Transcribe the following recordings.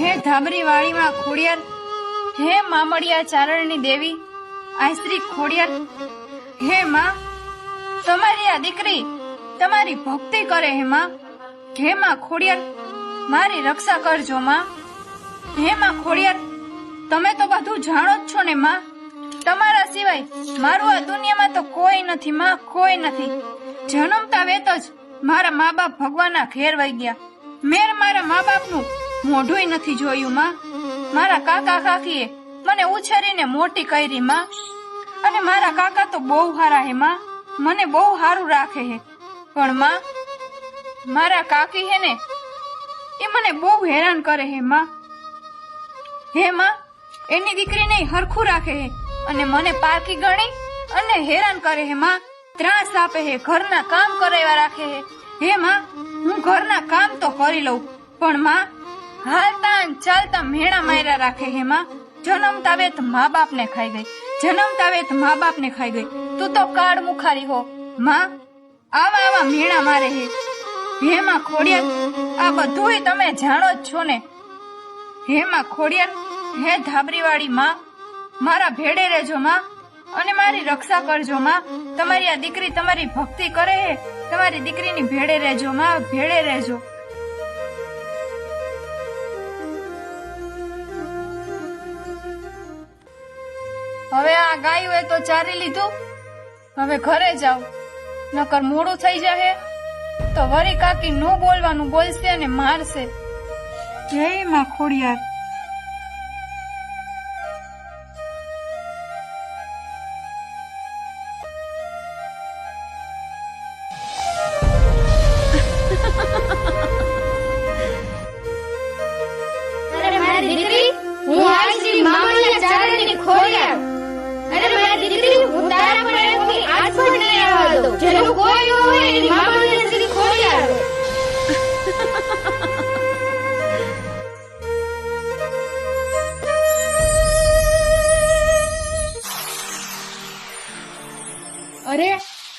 હે ધાબરી વાડીમાં ખોડિયાર, હે મામડિયા ચારણની દેવી આશ્રી ખોડિયાર, હે માં તમારી આ દીકરી તમારી ભક્તિ કરે હે માં, હે માં ખોડિયાર મારી રક્ષા કરજો માં, હે માં ખોડિયાર તમે તો બધું જાણો જ છો ને માં, તમારા સિવાય મારું આ દુનિયામાં તો કોઈ નથી માં, કોઈ નથી. જન્મતા વેત જ મારા મા બાપ ભગવાનના ઘેર વહી ગયા. મેર મારા મા બાપનું મોઢુંય નથી જોયું માં. મારા કાકા કાકીએ મને ઉછેરીને મોટી કરી માં, અને મારા કાકા તો બહુ સારા હે માં, મને બહુ સારું રાખે હે. પણ માં મારા કાકી હે ને એ મને બહુ હેરાન કરે હે માં. હે માં એની દીકરીને હરખું રાખે હે અને મને પારકી ગણી અને હેરાન કરે હે માં, ત્રાસ આપે હે, ઘરના કામ કરાવ્યા રાખે હે. હે માં હું ઘરના કામ તો કરી લઉં, પણ માં હાલતા ચાલતા મેણા માર્યા રાખે હે માં. જન્મતા વેત મા બાપ ને ખાઈ ગઈ, જન્મતા વેત મા બાપ ને ખાઈ ગઈ. તું તો કાળ મુખારી હો માં, આવા આવા મેણા મારે હે. હે માં ખોડિયાર આ બધુંય તમે જાણો જ છો ને. હે માં ખોડિયાર, હે ધાબરીવાળી માં મારા ભેડે રહેજો માં, અને મારી રક્ષા કરજો માં. તમારી આ દીકરી તમારી ભક્તિ કરે હે, તમારી દીકરીની ભેડે રહેજો માં, ભેડે રહેજો. હવે આ ગાયું એ તો ચારી લીધું, હવે ઘરે જાવ, નકર મોડું થઈ જાય તો વરી કાકી નું બોલવાનું બોલશે અને મારશે. જય માં ખોડિયાર. અરે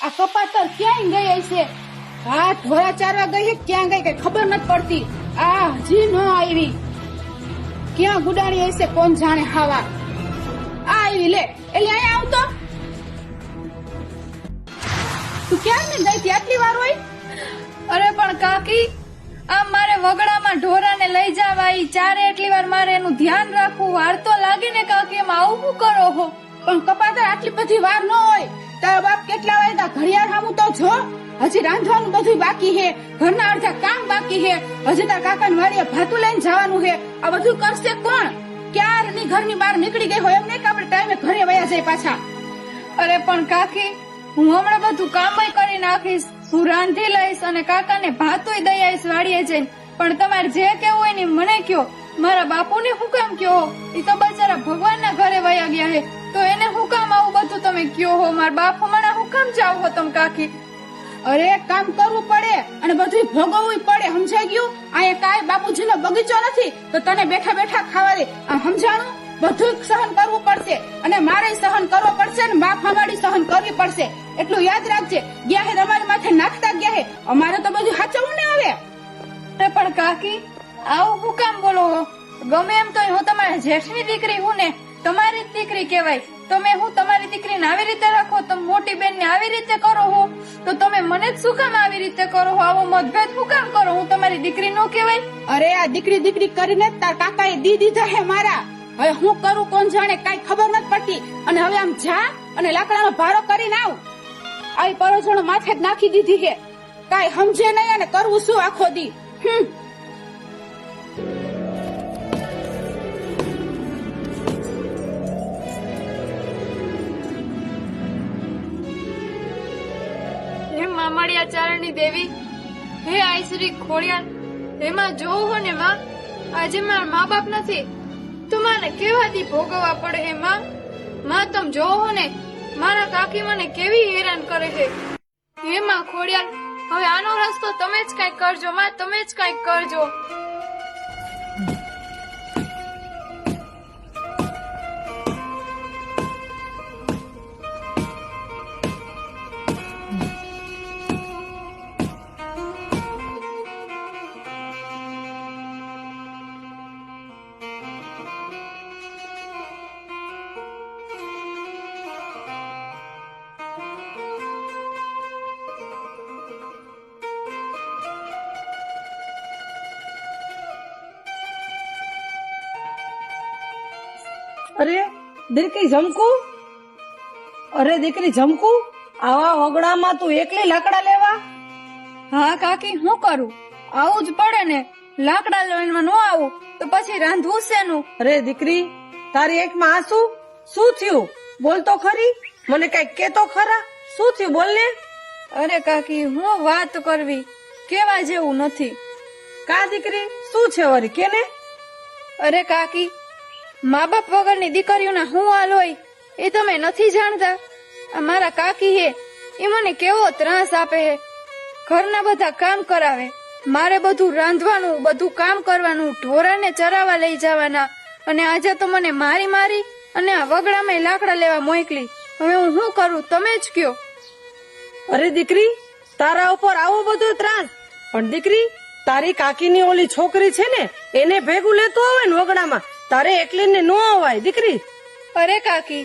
આ કપાતર ક્યાંય ગઈ હશે? હાથ ભરા ચારવા ગઈ હે, ક્યાં ગઈ કઈ ખબર નથી પડતી. આ હજી ન આવી, ક્યાં ગુડાણી હશે કોણ જાણે. હાવા આ આવી લે, એટલે અહીંયા આવતો. તું ક્યાં ને ગઈ હતી આટલી વાર હોય? અરે પણ કાકી આમ મારે વગડામાં ઢોરાને લઈ જવાય, ચારે એટલી વાર મારે એનું ધ્યાન રાખવું. વાર તો લાગે ને કાકી, એમાં આવું શું કરો હો? પણ કપાતર આટલી બધી વાર ન હોય. તારા બાપ કેટલા વાગ્યા ઘડિયાળ સામું તો જો. હજી રાંધવાનું બધું બાકી હે, ઘરના અડધા કામ બાકી હે, હજી તાર કાકા ને વાડીએ ભાતું લઈને જવાનું હે. આ બધું કરશે કોણ? ક્યારની ઘરની બહાર નીકળી ગઈ હોય એમ નહીં કે આપણે ટાઈમે ઘરે વયા જાય પાછા. અરે પણ કાકી હું હમણાં બધું કામય કરી નાખીશ, હું રાંધી લઈશ અને કાકાને ભાતુંય દઈ આવીશ વાડીએ જઈને. પણ તમારે જે કેવું હોય ને મને કયો, મારા બાપુને હું કામ કયો? એ તો બચારા ભગવાનના ઘરે વયા ગયા હે, તો એને હું કામ આવું બધું તમે કયો હો? મારા બાપ હમણાં હું કામ જાવ હો તમે કાકી? અરે કામ કરવું પડે અને બધું ભોગવવું પડે, સમજાઈ ગયું? અહીંયા કાંઈ બાપુજીનો બગીચો નથી તો તને બેઠા બેઠા ખાવા દે, આ સમજાણું? બધું સહન કરવું પડશે અને મારે સહન કરવો પડશે ને બાપ અમારી સહન કરવી પડશે. એટલું યાદ રાખજે. ગયા હે તમારી માથે નાખતા ગયા હે, અમારે તો બધું સાચવવું ને હવે. પણ કાકી આવું હું કામ બોલો હો? ગમે એમ તો હું તમારા જેઠની દીકરી હું ને, તમારી જ દીકરી કહેવાય. તમે હું તમારી દીકરીને આવી રીતે રાખો, તમે મોટી બેન ને આવી રીતે કરો હો, તો તમે મને જ શું કામ આવી રીતે કરો હો? આવો મતભેદ શું કામ કરો? હું તમારી દીકરી નો કહેવાય? અરે આ દીકરી દીકરી કરીને તાર કાકાએ દી દીધા હે મારા. હવે હું કરું કોણ જાણે, કઈ ખબર નથી પડતી. અને હવે આમ જા અને લાકડાનો ભારો કરીને આવ. આવી પરોજણો માથે જ નાખી દીધી હે, કઈ સમજે નહીં અને કરવું શું આખો દી. હે મામડિયા ચારણની દેવી, હે આઈશ્રી ખોડિયાર, એમાં જોવું હો ને માં, આજે મારા મા બાપ નથી તો મારે કેવાથી ભોગવવા પડે હે માં. માં તમે જોવો હો ને મારા કાકી મને કેવી હેરાન કરે છે. હે માં ખોડિયાર, હવે આનો રસ્તો તમે જ કઈક કરજો માં, તમે જ કઈક કરજો. અરે દીકરી જમકુ, અરે દીકરી જમકુ, આવા વગડામાં તું એકલી લાકડા લેવા? હા કાકી, હું કરું? આવું જ પડે ને. લાકડા લઈને ન આવું તો પછી રાંધવું શેનું? અરે દીકરી, તારી એકમાં આંસુ? શું થયું? બોલ તો ખરી, મને કઈ કેતો ખરા. શું થયું, બોલ ને. અરે કાકી, હું વાત કરવી, કેવા જેવું નથી. કા દીકરી, શું છે વળી, કે ને? અરે કાકી, મા બાપ વગરની દીકરીઓના હું હાલ હોય એ તમે નથી જાણતા. આ મારા કાકી હે, એ મને કેવો ત્રાસ આપે હે. ઘરના બધા કામ કરાવે, મારે બધું રાંધવાનું, બધું કામ કરવાનું, ઢોરાને ચરાવવા લઈ જવાના, અને આજે તો મને મારી મારી અને આ વગડામાં લાકડા લેવા મોકલી. હવે હું શું કરું, તમે જ કયો. અરે દીકરી, તારા ઉપર આવો બધો ત્રાસ? પણ દીકરી, તારી કાકીની ઓલી છોકરી છે ને, એને ભેગું લેતું આવે ને વગડામાં, તારે એકલીને ન અવાય દીકરી. અરે કાકી,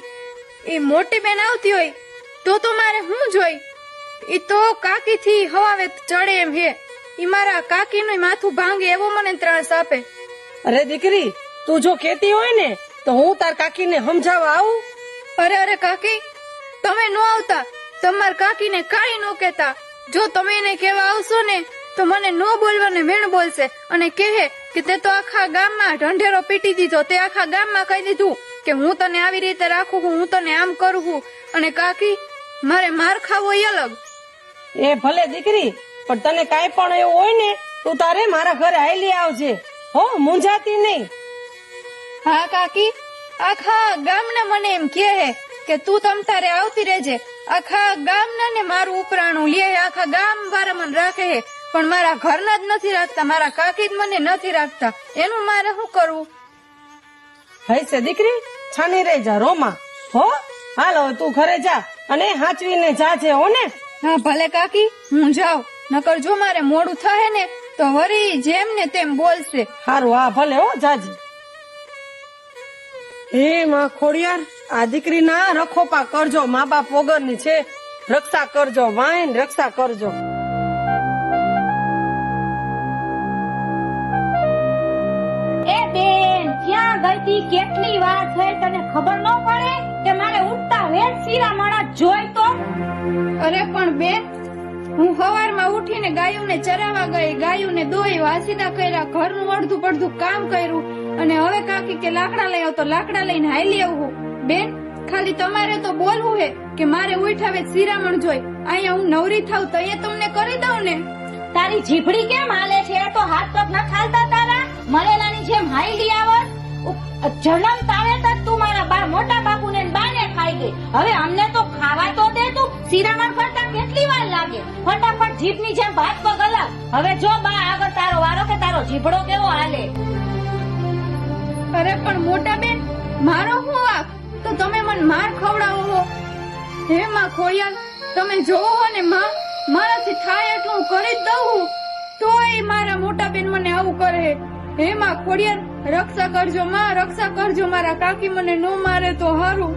એ મોટી બેન આવતી હોય તો મારે શું જોઈ? એ તો કાકી થી હવાવે ચડે એમ હે. ઈ મારા કાકી નું માથું ભાંગે એવો મને ત્રાસ આપે. અરે દીકરી, તું જો કેતી હોય ને તો હું તાર કાકીને સમજાવવા આવું. અરે કાકી, તમે ન આવતા, તમાર કાકીને કાઈ ન કેતા. જો તમે એને કેવા આવશો ને તો મને ન બોલવાને મેણ બોલશે અને કહે કે તે તો આખા ગામમાં ઢંઢેરો પીટી દીધો, તે આખા ગામમાં કહી દીધું કે હું તને આવી રીતે રાખું છું, હું તને આમ કરું છું. અને કાકી, મારે માર ખાવો ય અલગ. એ ભલે દીકરી, પણ તને કાઈ પણ એવું હોય ને તું તારે મારા ઘરે આયલી આવજે, હો, મૂંઝાતી નહીં. હા કાકી, આખા ગામના મને એમ કહે કે તું તમ તારે આવતી રહેજે. આખા ગામના ને મારું ઉપરાણું લે, આખા ગામ વાળા મને રાખે હે, પણ મારા ઘરના જ નથી રાખતા, મારા કાકી જ મને નથી રાખતા. એનું મારે શું કરવું? હૈસે દીકરી, છાની રહી જા રોમાં, હો. હાલ હવે તું ઘરે જા અને હાચવીને જાજે, હો ને. હા ભલે કાકી, હું જાઉં, નકર જો મારે મોડું થાય ને તો વરી જેમ ને તેમ બોલશે. હારું, હા ભલે, હો, જાજે. હે માં ખોડિયાર, આ દીકરી ના રખોપા કરજો, મા બાપ વગરની છે, રક્ષા કરજો, વાઈન રક્ષા કરજો. એ બેન, ક્યાં ગઈ તી? કેટલી વાર થઈ, તને ખબર ન પડે કે મારે ઉઠતા વેત શિરામણા જોઈ તો? અરે પણ બેન, હું સવારમાં ઉઠીને ગાયોને ચરાવવા ગઈ, ગાયોને દોઈ, વાસીદા કર્યા, ઘરનું અડધું પડધું કામ કર્યું, અને હવે કાકી કે લાકડા લઈ આવ તો લાકડા લઈને હાલી આવું. બેન, ખાલી તમારે તો બોલવું હે કે મારે ઉઠાવે શિરામણ જોઈ. અહીંયા હું નવરી થાવ તો એ તમને કરી દઉં ને. તારી જીભડી કેમ હાલે છે? તો હાથ પગ ન ખાલતા તારા? મરેલાની જેમ હાઈલી આવત. જન્મ તારે તક તું મારા બા મોટા બાપુને બાને ખાઈ ગઈ. હવે અમને તો ખાવા તો દે. તું શિરામણ કરતા કેટલી વાર લાગે? ફટાફટ જીભની જેમ ભાત પગ અલગ. હવે જો બા આગળ તારો વારો કે તારો જીભડો કેવો હાલે. અરે પણ મોટા બેન, મારો હું વાંક? તો તમે મને માર ખવડાવો હો. હે માં ખોડિયાર, તમે જોવો હો ને માં, મારાથી થાય એટલું હું કરી જ દઉં, તોય મારા મોટા બેન મને આવું કરે. હે માં ખોડિયાર, રક્ષા કરજો માં, રક્ષા કરજો. મારા કાકી મને ન મારે તો હારું.